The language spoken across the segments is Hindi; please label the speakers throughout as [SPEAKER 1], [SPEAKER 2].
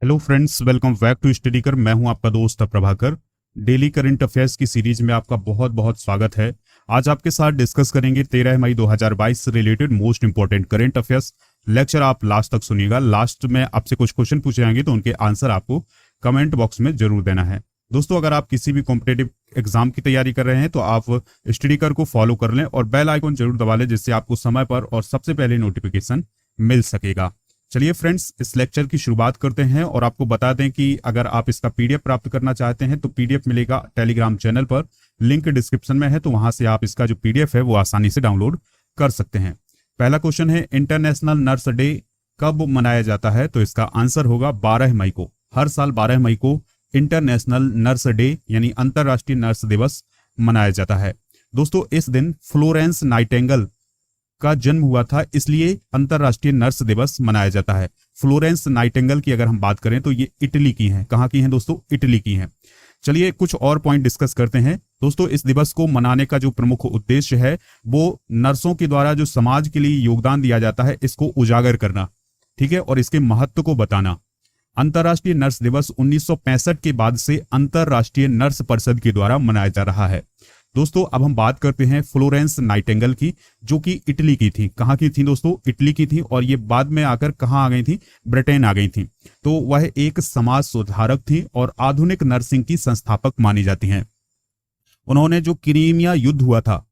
[SPEAKER 1] Hello friends, welcome back to Studykar. मैं हूं आपका दोस्त प्रभाकर। डेली करंट अफेयर्स की सीरीज में आपका बहुत बहुत स्वागत है। आज आपके साथ डिस्कस करेंगे 13 मई 2022 से related most important current affairs. Lecture आप लास्ट तक सुनिएगा। लास्ट में आपसे कुछ क्वेश्चन पूछे जाएंगे तो उनके आंसर आपको कमेंट बॉक्स में जरूर देना है। दोस्तों, अगर आप किसी भी कॉम्पिटेटिव एग्जाम की तैयारी कर रहे हैं तो आप स्टडीकर को फॉलो कर लें और बेल आइकन जरूर दबा लें, जिससे आपको समय पर और सबसे पहले नोटिफिकेशन मिल सकेगा। चलिए फ्रेंड्स, इस लेक्चर की शुरुआत करते हैं और आपको बता दें कि अगर आप इसका पीडीएफ प्राप्त करना चाहते हैं तो पीडीएफ मिलेगा टेलीग्राम चैनल पर, लिंक डिस्क्रिप्शन में है, तो वहां से आप इसका जो पीडीएफ है वो आसानी से डाउनलोड कर सकते हैं। पहला क्वेश्चन है, इंटरनेशनल नर्स डे कब मनाया जाता है? तो इसका आंसर होगा 12 मई को। हर साल 12 मई को इंटरनेशनल नर्स डे यानी अंतरराष्ट्रीय नर्स दिवस मनाया जाता है। दोस्तों, इस दिन फ्लोरेंस नाइटिंगेल का जन्म हुआ था, इसलिए अंतरराष्ट्रीय नर्स दिवस मनाया जाता है। फ्लोरेंस नाइटिंगेल की अगर हम बात करें तो ये इटली की हैं। कहाँ की हैं दोस्तों? इटली की हैं। चलिए कुछ और पॉइंट डिस्कस करते हैं। दोस्तों, इस दिवस को मनाने का जो प्रमुख उद्देश्य है वो नर्सों के द्वारा जो समाज के लिए योगदान दिया जाता है इसको उजागर करना, ठीक है, और इसके महत्व को बताना। अंतरराष्ट्रीय नर्स दिवस 1965 के बाद से अंतरराष्ट्रीय नर्स परिषद के द्वारा मनाया जा रहा है। दोस्तों, अब हम बात करते हैं फ्लोरेंस नाइटिंगेल की, जो कि इटली की थी। कहाँ की थी दोस्तों? इटली की थी, और ये बाद में आकर कहाँ आ गई थी? ब्रिटेन आ गई थी। तो वह एक समाज सुधारक थी और आधुनिक नर्सिंग की संस्थापक मानी जाती हैं। उन्होंने जो क्रीमिया युद्ध हुआ था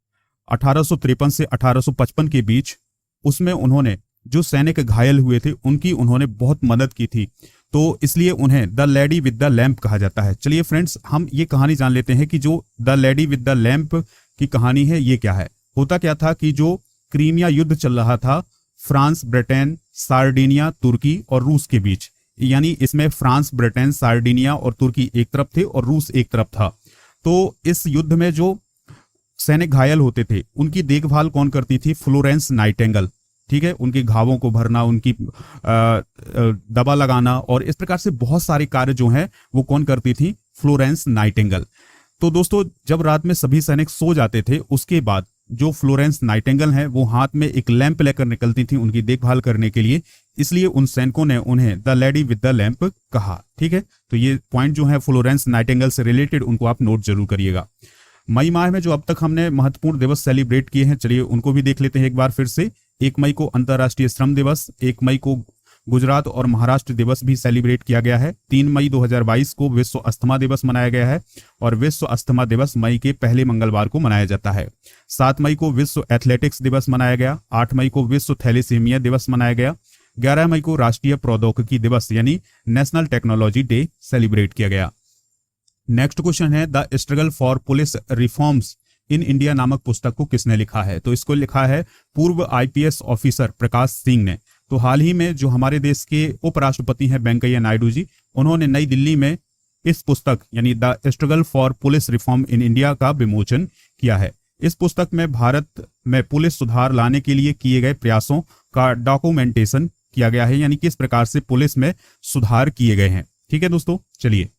[SPEAKER 1] 1853 से 1855 के बीच, उसमें उन्होंने जो सैनिक घायल हुए थे उनकी उन्होंने बहुत मदद की थी, तो इसलिए उन्हें the lady with the lamp कहा जाता है। चलिए फ्रेंड्स, हम ये कहानी जान लेते हैं कि जो the lady with the lamp की कहानी है ये क्या है। होता क्या था कि जो क्रीमिया युद्ध चल रहा था फ्रांस, ब्रिटेन, सार्डिनिया, तुर्की और रूस के बीच, यानी इसमें फ्रांस, ब्रिटेन, सार्डिनिया और तुर्की एक तरफ थे और रूस एक तरफ था। तो इस युद्ध में जो सैनिक घायल होते थे उनकी देखभाल कौन करती थी? फ्लोरेंस नाइटिंगेल, ठीक है। उनके घावों को भरना, उनकी दवा लगाना और इस प्रकार से बहुत सारे कार्य जो हैं वो कौन करती थी? Florence Nightingale. तो दोस्तों, जब रात में सभी सैनिक सो जाते थे उसके बाद जो फ्लोरेंस नाइटिंगेल हैं वो हाथ में एक लैंप लेकर निकलती थी उनकी देखभाल करने के लिए, इसलिए उन सैनिकों ने उन्हें the lady with the lamp कहा, ठीक है। तो ये पॉइंट जो है फ्लोरेंस नाइटिंगेल से रिलेटेड, उनको आप नोट जरूर करिएगा। मई माह में जो अब तक हमने महत्वपूर्ण दिवस सेलिब्रेट किए हैं, चलिए उनको भी देख लेते हैं एक बार फिर से। 1 मई को अंतर्राष्ट्रीय श्रम दिवस, 1 मई को गुजरात और महाराष्ट्र दिवस भी सेलिब्रेट किया गया है। 3 मई 2022 को विश्व अस्थमा दिवस मनाया गया है और विश्व अस्थमा दिवस मई के पहले मंगलवार को मनाया जाता है। 7 मई को विश्व एथलेटिक्स दिवस मनाया गया। 8 मई को विश्व थैलेसीमिया दिवस मनाया गया। 11 मई को राष्ट्रीय प्रौद्योगिकी दिवस यानी नेशनल टेक्नोलॉजी डे सेलिब्रेट किया गया। नेक्स्ट क्वेश्चन है, the struggle for police reforms in India नामक पुस्तक को किसने लिखा है? तो इसको लिखा है पूर्व आईपीएस ऑफिसर प्रकाश सिंह ने। तो हाल ही में जो हमारे देश के उपराष्ट्रपति हैं वेंकैया नायडू जी, उन्होंने नई दिल्ली में इस पुस्तक यानी the struggle for police reform in India का विमोचन किया है। इस पुस्तक में भारत में पुलिस सुधार लाने के लिए किए गए प्रयासों का डॉक्यूमेंटेशन किया गया है, यानी किस प्रकार से पुलिस में सुधार किए गए हैं, ठीक है दोस्तों। चलिए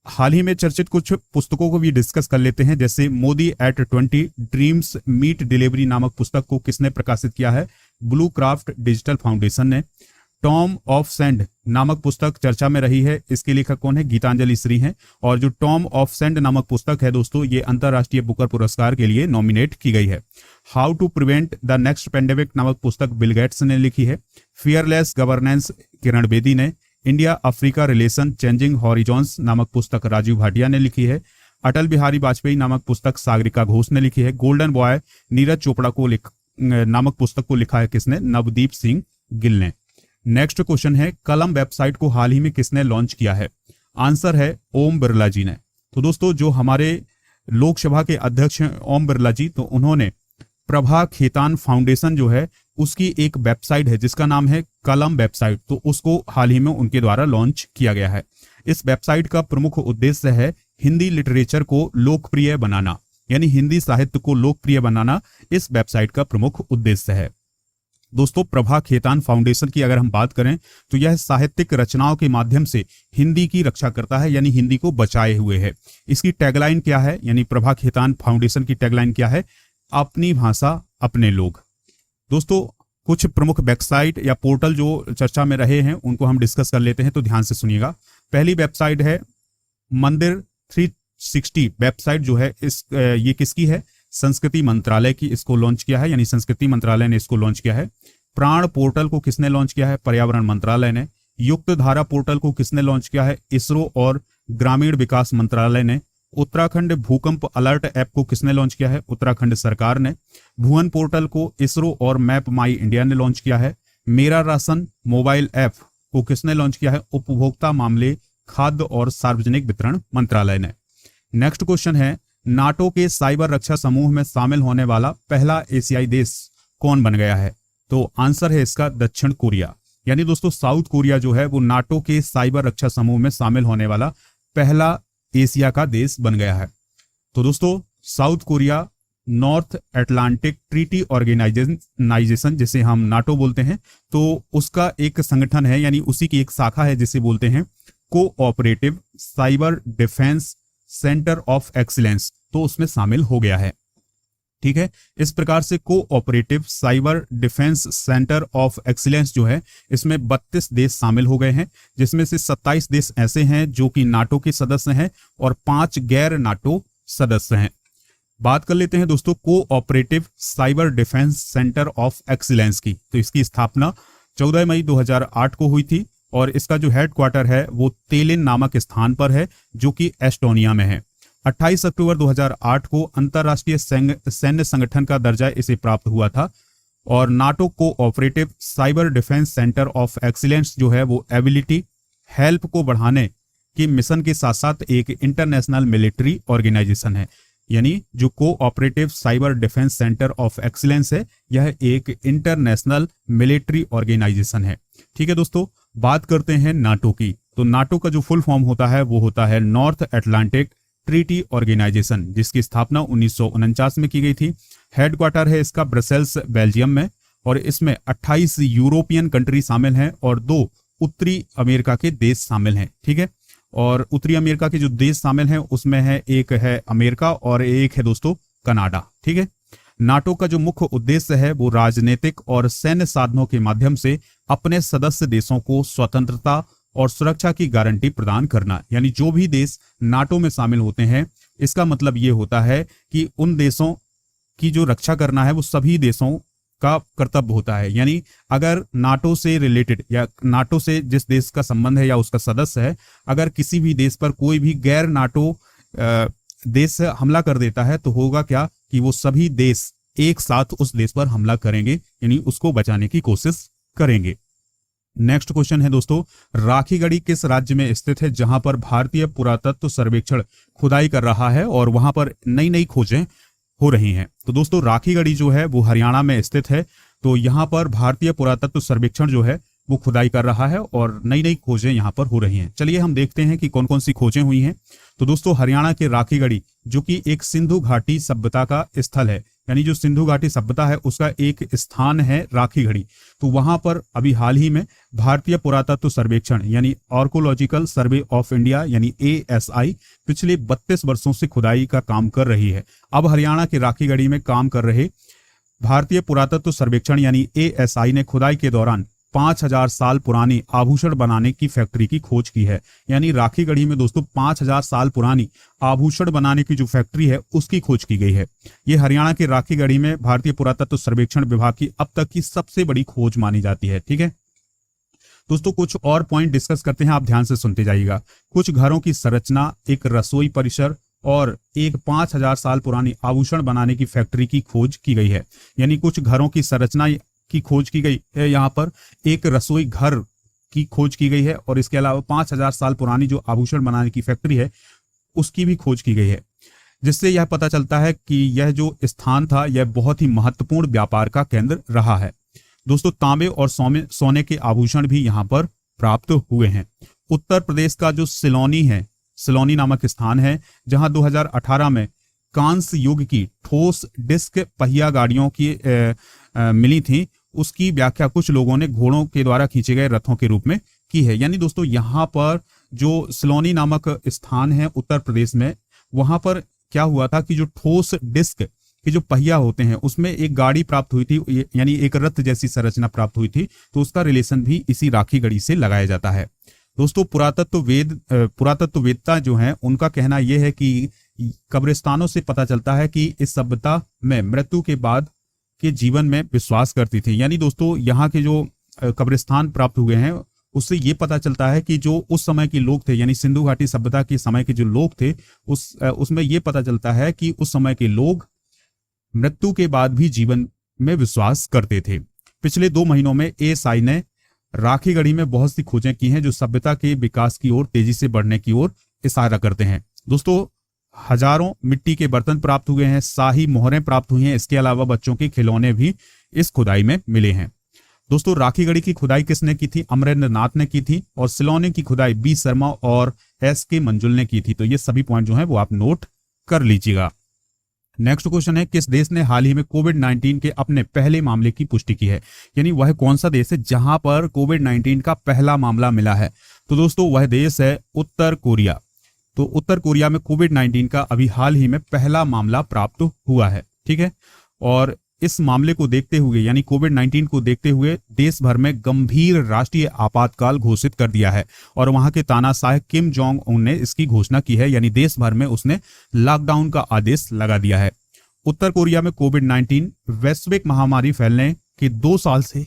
[SPEAKER 1] हाल ही में चर्चित कुछ पुस्तकों को भी डिस्कस कर लेते हैं, जैसे Modi at 20 dreams meet delivery नामक पुस्तक को किसने प्रकाशित किया है? ब्लू क्राफ्ट डिजिटल फाउंडेशन ने। टॉम ऑफ सेंड नामक पुस्तक चर्चा में रही है, इसके लेखक कौन है? गीतांजलि श्री हैं। और जो टॉम ऑफ सेंड नामक पुस्तक है दोस्तों, ये अंतरराष्ट्रीय बुकर पुरस्कार के लिए नॉमिनेट की गई है। How to prevent the next pandemic नामक पुस्तक बिल गेट्स ने लिखी है। फियरलेस गवर्नेंस किरण बेदी ने। India Africa relation changing horizons नामक पुस्तक राजीव भाटिया ने लिखी है। अटल बिहारी वाजपेयी नामक पुस्तक सागरिका घोष ने लिखी है। गोल्डन बॉय नीरज चोपड़ा को नामक पुस्तक को लिखा है किसने? नवदीप सिंह गिल ने। नेक्स्ट क्वेश्चन है, कलम वेबसाइट को हाल ही में किसने लॉन्च किया है? आंसर है ओम बिरला जी ने। तो दोस्तों, जो हमारे लोकसभा के अध्यक्ष हैं ओम बिरला जी, तो उन्होंने प्रभा खेतान फाउंडेशन जो है उसकी एक वेबसाइट है जिसका नाम है कलम वेबसाइट, तो उसको हाल ही में उनके द्वारा लॉन्च किया गया है। इस वेबसाइट का प्रमुख उद्देश्य है हिंदी लिटरेचर को लोकप्रिय बनाना, यानी हिंदी साहित्य को लोकप्रिय बनाना इस वेबसाइट का प्रमुख उद्देश्य है। दोस्तों, प्रभा खेतान फाउंडेशन की अगर हम बात करें तो यह साहित्यिक रचनाओं के माध्यम से हिंदी की रक्षा करता है, यानी हिंदी को बचाए हुए है। इसकी टैगलाइन क्या है? यानी प्रभा खेतान फाउंडेशन की टैगलाइन क्या है? अपनी भाषा अपने लोग। दोस्तों, कुछ प्रमुख वेबसाइट या पोर्टल जो चर्चा में रहे हैं उनको हम डिस्कस कर लेते हैं, तो ध्यान से सुनिएगा। पहली वेबसाइट है मंदिर 360 वेबसाइट जो है ये किसकी है? संस्कृति मंत्रालय की इसको लॉन्च किया है, यानी संस्कृति मंत्रालय ने इसको लॉन्च किया है। प्राण पोर्टल को किसने लॉन्च किया है? पर्यावरण मंत्रालय ने। युक्त धारा पोर्टल को किसने लॉन्च किया है? इसरो और ग्रामीण विकास मंत्रालय ने। उत्तराखंड भूकंप अलर्ट ऐप को किसने लॉन्च किया है? उत्तराखंड सरकार ने। भुवन पोर्टल को इसरो और मैप माई इंडिया ने लॉन्च किया है। मेरा राशन मोबाइल ऐप को किसने लॉन्च किया है? उपभोक्ता मामले, खाद्य और सार्वजनिक वितरण मंत्रालय ने। नेक्स्ट क्वेश्चन है, नाटो के साइबर रक्षा समूह में शामिल होने वाला पहला एशियाई देश कौन बन गया है? तो आंसर है इसका दक्षिण कोरिया। यानी दोस्तों साउथ कोरिया जो है वो नाटो के साइबर रक्षा समूह में शामिल होने वाला पहला एशिया का देश बन गया है। तो दोस्तों South Korea North Atlantic Treaty Organization जिसे हम नाटो बोलते हैं, तो उसका एक संगठन है, यानी उसी की एक शाखा है जिसे बोलते हैं cooperative cyber defence centre of excellence, तो उसमें शामिल हो गया है। ठीक है, इस प्रकार से cooperative cyber defence centre of excellence जो है इसमें 32 देश शामिल हो गए हैं, जिसमें से 27 देश ऐसे हैं जो कि नाटो के सदस्य हैं और 5 गैर नाटो सदस्य हैं। बात कर लेते हैं दोस्तों cooperative cyber defence centre of excellence की। तो इसकी स्थापना 14 मई 2008 को हुई थी और इसका जो हेडक्वार्टर है वो तेलिन नामक स्थान पर है जो कि एस्टोनिया में है। 28 अक्टूबर 2008 को अंतरराष्ट्रीय सैन्य संगठन का दर्जा इसे प्राप्त हुआ था और NATO cooperative cyber defence centre of excellence जो है वो एबिलिटी हेल्प को बढ़ाने के मिशन के साथ साथ एक इंटरनेशनल मिलिट्री ऑर्गेनाइजेशन है। यानी जो cooperative cyber defence centre of excellence है यह एक इंटरनेशनल मिलिट्री ऑर्गेनाइजेशन है। ठीक है दोस्तों, बात करते हैं नाटो की। तो नाटो का जो फुल फॉर्म होता है वो होता है नॉर्थ अटलांटिक ट्रीटी ऑर्गेनाइजेशन, जिसकी स्थापना 1949 में की गई थी। हेडक्वार्टर है इसका ब्रसेल्स बेल्जियम में और इसमें 28 यूरोपियन कंट्री शामिल हैं और 2 उत्तरी अमेरिका के देश शामिल हैं। ठीक है, और उत्तरी अमेरिका के जो देश शामिल हैं उसमें है एक है अमेरिका और एक है दोस्तों कनाडा। ठीक है, नाटो का जो मुख्य उद्देश्य है वो राजनीतिक और सैन्य साधनों के माध्यम से अपने सदस्य देशों को स्वतंत्रता और सुरक्षा की गारंटी प्रदान करना। यानी जो भी देश नाटो में शामिल होते हैं इसका मतलब ये होता है कि उन देशों की जो रक्षा करना है वो सभी देशों का कर्तव्य होता है। यानी अगर नाटो से रिलेटेड या नाटो से जिस देश का संबंध है या उसका सदस्य है, अगर किसी भी देश पर कोई भी गैर नाटो देश हमला कर देता है तो होगा क्या कि वो सभी देश एक साथ उस देश पर हमला करेंगे, यानी उसको बचाने की कोशिश करेंगे। नेक्स्ट क्वेश्चन है दोस्तों, राखीगढ़ी किस राज्य में स्थित है जहां पर भारतीय पुरातत्व सर्वेक्षण खुदाई कर रहा है और वहां पर नई नई खोजें हो रही हैं? तो दोस्तों राखीगढ़ी जो है वो हरियाणा में स्थित है। तो यहाँ पर भारतीय पुरातत्व सर्वेक्षण जो है वो खुदाई कर रहा है और नई नई खोजें यहाँ पर हो रही हैं। चलिए हम देखते हैं कि कौन कौन सी खोजें हुई हैं। तो दोस्तों हरियाणा के राखीगढ़ी जो कि एक सिंधु घाटी सभ्यता का स्थल है, यानी जो सिंधु घाटी सभ्यता है उसका एक स्थान है राखीगढ़ी। तो वहां पर अभी हाल ही में भारतीय पुरातत्व सर्वेक्षण यानी आर्कोलॉजिकल सर्वे ऑफ इंडिया यानी ASI पिछले 32 वर्षों से खुदाई का काम कर रही है। अब हरियाणा के राखीगढ़ी में काम कर रहे भारतीय पुरातत्व सर्वेक्षण यानी ASI ने खुदाई के दौरान 5000 साल पुरानी आभूषण बनाने की फैक्ट्री की खोज की है। यानी राखीगढ़ी में दोस्तों 5000 साल पुरानी आभूषण बनाने की जो फैक्ट्री है उसकी खोज की गई है। ये हरियाणा के राखीगढ़ी में भारतीय पुरातत्व सर्वेक्षण विभाग की अब तक की सबसे बड़ी खोज मानी जाती है। ठीक है दोस्तों, कुछ और पॉइंट डिस्कस करते हैं, आप ध्यान से सुनते जाइएगा। कुछ घरों की संरचना, एक रसोई परिसर और एक 5000 साल पुरानी आभूषण बनाने की फैक्ट्री की खोज की गई है। यानी कुछ घरों की संरचना की खोज की गई है, यहाँ पर एक रसोई घर की खोज की गई है और इसके अलावा 5000 साल पुरानी जो आभूषण बनाने की फैक्ट्री है उसकी भी खोज की गई है, जिससे यह पता चलता है कि यह जो स्थान था यह बहुत ही महत्वपूर्ण व्यापार का केंद्र रहा है। दोस्तों तांबे और सोने के आभूषण भी यहाँ पर प्राप्त हुए हैं। उत्तर प्रदेश का जो सिलोनी नामक स्थान है जहां 2018 में कांस्य युग की ठोस डिस्क पहिया गाड़ियों की मिली थी, उसकी व्याख्या कुछ लोगों ने घोड़ों के द्वारा खींचे गए रथों के रूप में की है। यानी दोस्तों यहाँ पर जो सिलोनी नामक स्थान है उत्तर प्रदेश में, वहां पर क्या हुआ था कि जो ठोस डिस्क कि जो पहिया होते हैं उसमें एक गाड़ी प्राप्त हुई थी, यानी एक रथ जैसी संरचना प्राप्त हुई थी, तो उसका रिलेशन भी इसी राखी गढ़ी से लगाया जाता है। दोस्तों पुरातत्ववेत्ता जो हैं उनका कहना यह है कि कब्रिस्तानों से पता चलता है कि इस सभ्यता में मृत्यु के बाद के जीवन में विश्वास करती थी। यानी दोस्तों यहाँ के जो कब्रिस्तान प्राप्त हुए हैं उससे ये पता चलता है कि जो उस समय के लोग थे, यानी सिंधु घाटी सभ्यता के समय के जो लोग थे, उसमें ये पता चलता है कि उस समय के लोग मृत्यु के बाद भी जीवन में विश्वास करते थे। पिछले 2 महीनों में एएसआई ने राखी गढ़ी में बहुत सी खोजें की हैं जो सभ्यता के विकास की ओर तेजी से बढ़ने की ओर इशारा करते हैं। दोस्तों हजारों मिट्टी के बर्तन प्राप्त हुए हैं, शाही मोहरें प्राप्त हुई हैं, इसके अलावा बच्चों के खिलौने भी इस खुदाई में मिले हैं। दोस्तों राखी गढ़ी की खुदाई किसने की थी? अमरेंद्र नाथ ने की थी, और सिलौने की खुदाई बी शर्मा और एसके मंजुल ने की थी। तो ये सभी पॉइंट जो है वो आप नोट कर लीजिएगा। नेक्स्ट क्वेश्चन है, किस देश ने हाल ही में कोविड-19 के अपने पहले मामले की पुष्टि की है? यानी वह कौन सा देश है जहां पर कोविड-19 का पहला मामला मिला है? तो दोस्तों वह देश है उत्तर कोरिया। तो उत्तर कोरिया में कोविड-19 का अभी हाल ही में पहला मामला प्राप्त हुआ है। ठीक है, और इस मामले को देखते हुए, यानी कोविड-19 को देखते हुए देश भर में गंभीर राष्ट्रीय आपातकाल घोषित कर दिया है, और वहां के तानाशाह किम जोंग उन ने इसकी घोषणा की है, यानी देश भर में उसने लॉकडाउन का आदेश लगा दिया है। उत्तर कोरिया में कोविड-19 वैश्विक महामारी फैलने के 2 साल से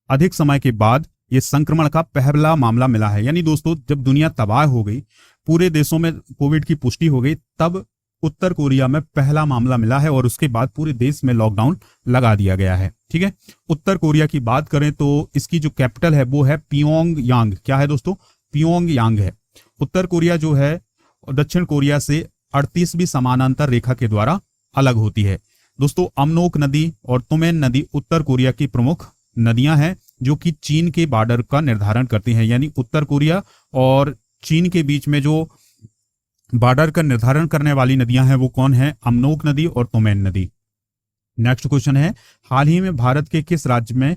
[SPEAKER 1] अधिक समय के बाद यह संक्रमण का पहला मामला मिला है। यानी दोस्तों जब दुनिया तबाह हो गई, पूरे देशों में कोविड की पुष्टि हो गई, तब उत्तर कोरिया में पहला मामला मिला है, और उसके बाद पूरे देश में लॉकडाउन लगा दिया गया है। ठीक है, उत्तर कोरिया की बात करें तो इसकी जो कैपिटल है वो है प्योंगयांग। क्या है दोस्तों? प्योंगयांग है। उत्तर कोरिया जो है दक्षिण कोरिया से 38वीं समानांतर रेखा के द्वारा अलग होती है। दोस्तों अमनोक नदी और तुमेन नदी उत्तर कोरिया की प्रमुख नदियां हैं जो कि चीन के बॉर्डर का निर्धारण करती हैं। यानी उत्तर कोरिया और चीन के बीच में जो बॉर्डर का निर्धारण करने वाली नदियां हैं वो कौन है? अमनोक नदी और तुमेन नदी। नेक्स्ट क्वेश्चन है, हाल ही में भारत के किस राज्य में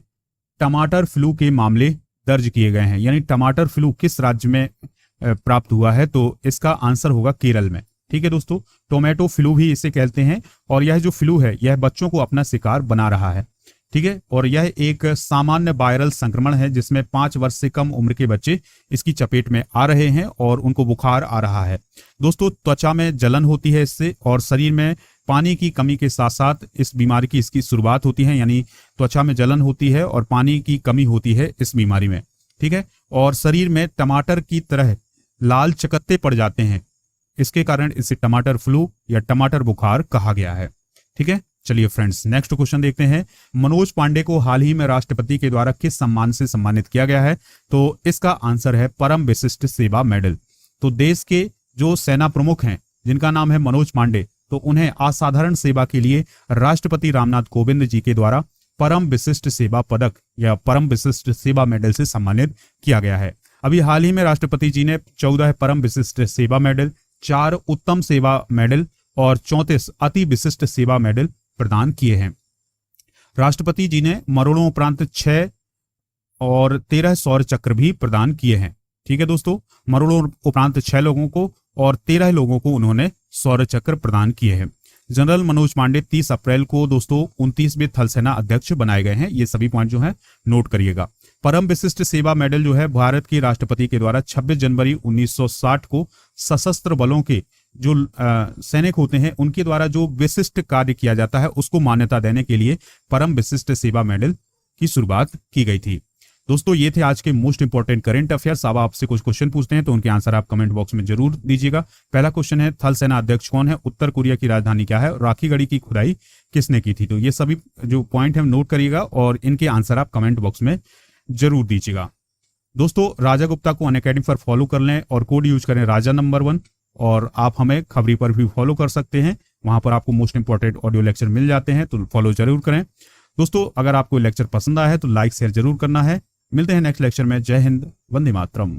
[SPEAKER 1] टमाटर फ्लू के मामले दर्ज किए गए हैं? यानी टमाटर फ्लू किस राज्य में प्राप्त हुआ है? तो इसका आंसर होगा केरल में। ठीक है दोस्तों, टोमेटो फ्लू भी इसे कहते हैं, और यह जो फ्लू है यह बच्चों को अपना शिकार बना रहा है। ठीक है, और यह एक सामान्य वायरल संक्रमण है जिसमें 5 वर्ष से कम उम्र के बच्चे इसकी चपेट में आ रहे हैं और उनको बुखार आ रहा है। दोस्तों त्वचा में जलन होती है इससे, और शरीर में पानी की कमी के साथ साथ इस बीमारी की इसकी शुरुआत होती है। यानी त्वचा में जलन होती है और पानी की कमी होती है इस बीमारी में। ठीक है, और शरीर में टमाटर की तरह लाल चकत्ते पड़ जाते हैं, इसके कारण इसे टमाटर फ्लू या टमाटर बुखार कहा गया है। ठीक है, चलिए फ्रेंड्स नेक्स्ट क्वेश्चन देखते हैं। मनोज पांडे को हाल ही में राष्ट्रपति के द्वारा किस सम्मान से सम्मानित किया गया है? तो इसका आंसर है परम विशिष्ट सेवा मेडल। तो देश के जो सेना प्रमुख हैं जिनका नाम है मनोज पांडे, तो उन्हें असाधारण सेवा के लिए राष्ट्रपति रामनाथ कोविंद जी के द्वारा परम विशिष्ट सेवा पदक या परम विशिष्ट सेवा मेडल से सम्मानित किया गया है। अभी हाल ही में राष्ट्रपति जी ने 14 परम विशिष्ट सेवा मेडल, 4 उत्तम सेवा मेडल और 34 अति विशिष्ट सेवा मेडल प्रदान किए हैं। राष्ट्रपति जी ने मरणों उपरांत 6 और 13 शौर्य चक्र भी प्रदान किए हैं। ठीक है दोस्तों, मरणों उपरांत 6 लोगों को और 13 लोगों को उन्होंने शौर्य चक्र प्रदान किए हैं। जनरल मनोज पांडे 30 अप्रैल को दोस्तों 29वें थल सेना अध्यक्ष बनाए गए हैं। ये सभी पॉइंट जो है नोट करिएगा। परम विशिष्ट सेवा मेडल जो है भारत के राष्ट्रपति के द्वारा 26 जनवरी 1960 को सशस्त्र बलों के जो सैनिक होते हैं उनके द्वारा जो विशिष्ट कार्य किया जाता है उसको मान्यता देने के लिए परम विशिष्ट सेवा मेडल की शुरुआत की गई थी। दोस्तों ये थे आज के मोस्ट इंपोर्टेंट करंट अफेयर्स। अब आपसे कुछ क्वेश्चन पूछते हैं तो उनके आंसर आप कमेंट बॉक्स में जरूर दीजिएगा। पहला क्वेश्चन है, थल सेना अध्यक्ष कौन है? उत्तर कोरिया की राजधानी क्या है? राखी गढ़ी की खुदाई किसने की थी? तो ये सभी जो पॉइंट है नोट करिएगा और इनके आंसर आप कमेंट बॉक्स में जरूर दीजिएगा। दोस्तों राजा गुप्ता को अनअकैडमी पर फॉलो कर लें और कोड यूज करें राजा नंबर 1, और आप हमें खबरी पर भी फॉलो कर सकते हैं। वहां पर आपको मोस्ट इंपोर्टेंट ऑडियो लेक्चर मिल जाते हैं, तो फॉलो जरूर करें। दोस्तों अगर आपको लेक्चर पसंद आया है तो लाइक शेयर जरूर करना है। मिलते हैं नेक्स्ट लेक्चर में। जय हिंद, वंदे मातरम।